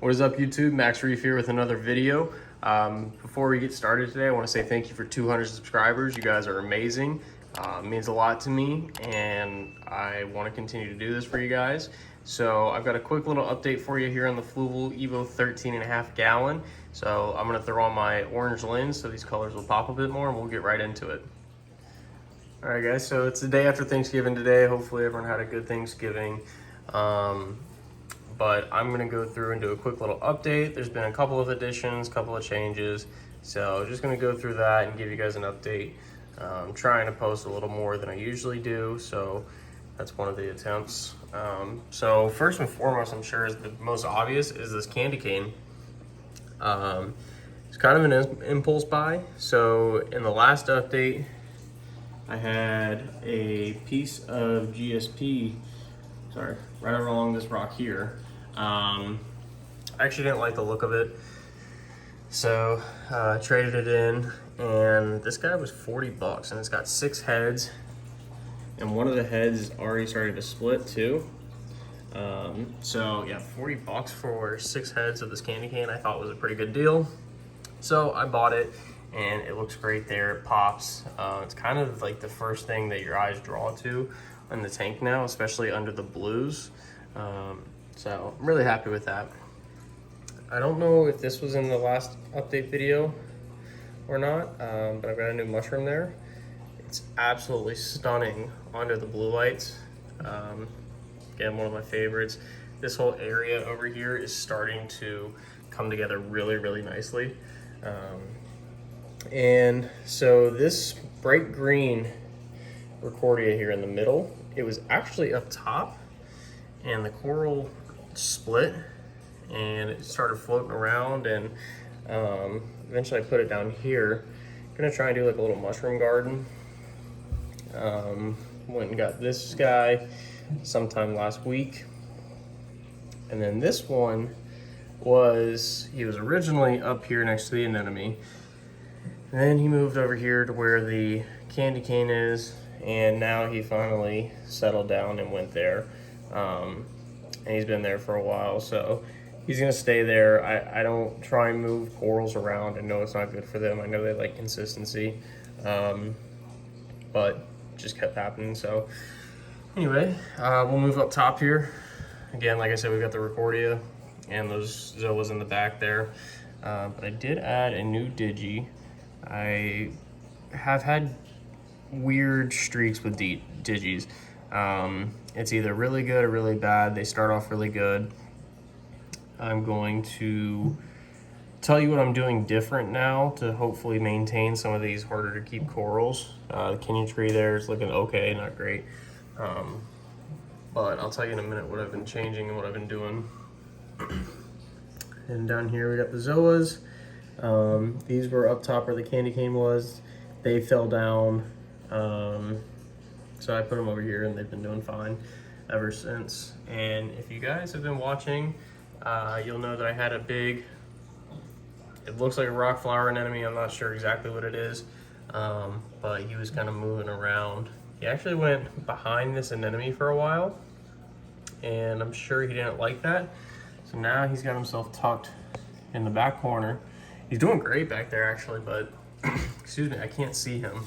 What is up, YouTube? Max Reef here with another video. Before we get started today, I want to say thank you for 200 subscribers. You guys are amazing. It means a lot to me, and I want to continue to do this for you guys. So I've got a quick little update for you here on the Fluval Evo 13.5 gallon. So I'm going to throw on my orange lens so these colors will pop a bit more, and we'll get right into it. All right, guys, so it's the day after Thanksgiving today. Hopefully everyone had a good Thanksgiving. But I'm gonna go through and do a quick little update. There's been a couple of additions, couple of changes. So just gonna go through that and give you guys an update. I'm trying to post a little more than I usually do, so that's one of the attempts. So first and foremost, I'm sure is the most obvious is this candy cane. It's kind of an impulse buy. So in the last update, I had a piece of GSP, sorry, right along this rock here. I actually didn't like the look of it, so I traded it in, and this guy was 40 bucks, and it's got 6 heads, and one of the heads is already starting to split too. So yeah, 40 bucks for 6 heads of this candy cane I thought was a pretty good deal. So I bought it, and it looks great there. It pops. It's kind of like the first thing that your eyes draw to in the tank now, especially under the blues. So I'm really happy with that. I don't know if this was in the last update video or not, but I've got a new mushroom there. It's absolutely stunning under the blue lights. Again, one of my favorites. This whole area over here is starting to come together really, really nicely. And so this bright green Recordia here in the middle, it was actually up top, and the coral split and it started floating around, and eventually I put it down here. I'm gonna try and do like a little mushroom garden. Went and got this guy sometime last week, and then this one he was originally up here next to the anemone, and then he moved over here to where the candy cane is, and now he finally settled down and went there. And he's been there for a while, so he's gonna stay there. I don't try and move corals around. I know it's not good for them. I know they like consistency, but it just kept happening. So anyway, we'll move up top here. Again, like I said, we've got the Recordia and those Zoas in the back there. But I did add a new Digi. I have had weird streaks with Digis. It's either really good or really bad. They start off really good. I'm going to tell you what I'm doing different now to hopefully maintain some of these harder to keep corals. The Kenyan tree there is looking okay, not great. But I'll tell you in a minute what I've been changing and what I've been doing. And down here we got the Zoas. These were up top where the candy cane was. They fell down. So I put them over here, and they've been doing fine ever since. And if you guys have been watching, you'll know that I had a big, it looks like a rock flower anemone. I'm not sure exactly what it is, but he was kind of moving around. He actually went behind this anemone for a while, and I'm sure he didn't like that. So now he's got himself tucked in the back corner. He's doing great back there, actually, but excuse me, I can't see him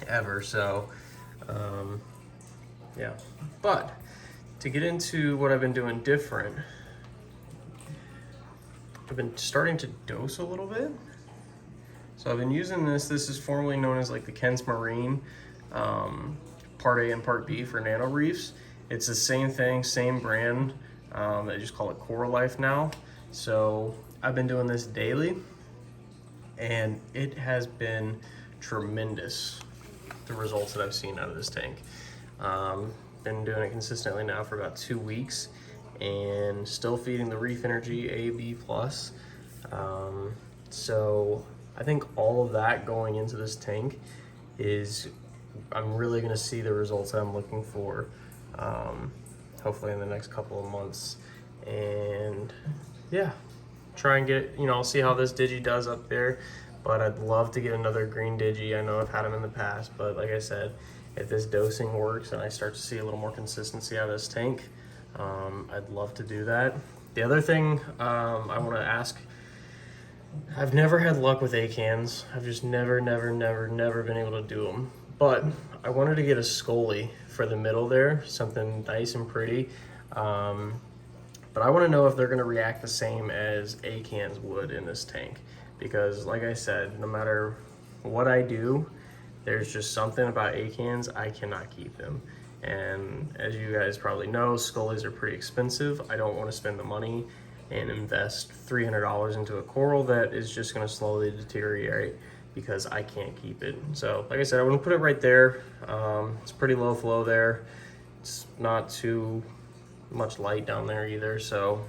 ever. So yeah, but to get into what I've been doing different, I've been starting to dose a little bit. So I've been using this is formerly known as like the Kent's Marine, part A and part B for Nano Reefs. It's the same thing, same brand. They just call it Coral Life now. So I've been doing this daily, and it has been tremendous, the results that I've seen out of this tank. Been doing it consistently now for about 2 weeks, and still feeding the Reef Energy AB+. So I think all of that going into this tank is, I'm really gonna see the results that I'm looking for, hopefully in the next couple of months. And yeah, try and get, I'll see how this Digi does up there, but I'd love to get another green Digi. I know I've had them in the past, but like I said, if this dosing works and I start to see a little more consistency out of this tank, I'd love to do that. The other thing I want to ask, I've never had luck with acans. I've just never been able to do them. But I wanted to get a scully for the middle there, something nice and pretty. But I want to know if they're going to react the same as acans would in this tank. Because like I said, no matter what I do, there's just something about acans, I cannot keep them. And as you guys probably know, scullies are pretty expensive. I don't want to spend the money and invest $300 into a coral that is just going to slowly deteriorate because I can't keep it. So like I said, I want to put it right there. It's pretty low flow there. It's not too much light down there either, so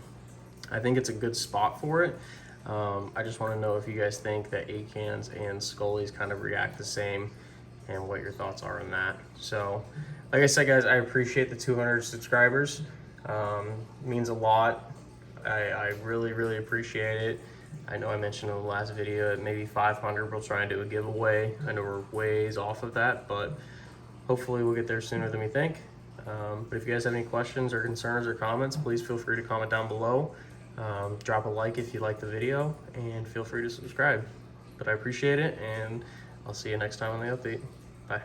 I think it's a good spot for it. I just want to know if you guys think that acans and scullies kind of react the same and what your thoughts are on that. So like I said, guys, I appreciate the 200 subscribers. It means a lot. I really appreciate it. I know I mentioned in the last video at maybe 500 we'll try and do a giveaway. I know we're ways off of that, but hopefully we'll get there sooner than we think. But if you guys have any questions or concerns or comments, please feel free to comment down below. Drop a like if you like the video, and feel free to subscribe. But I appreciate it, and I'll see you next time on the update. Bye.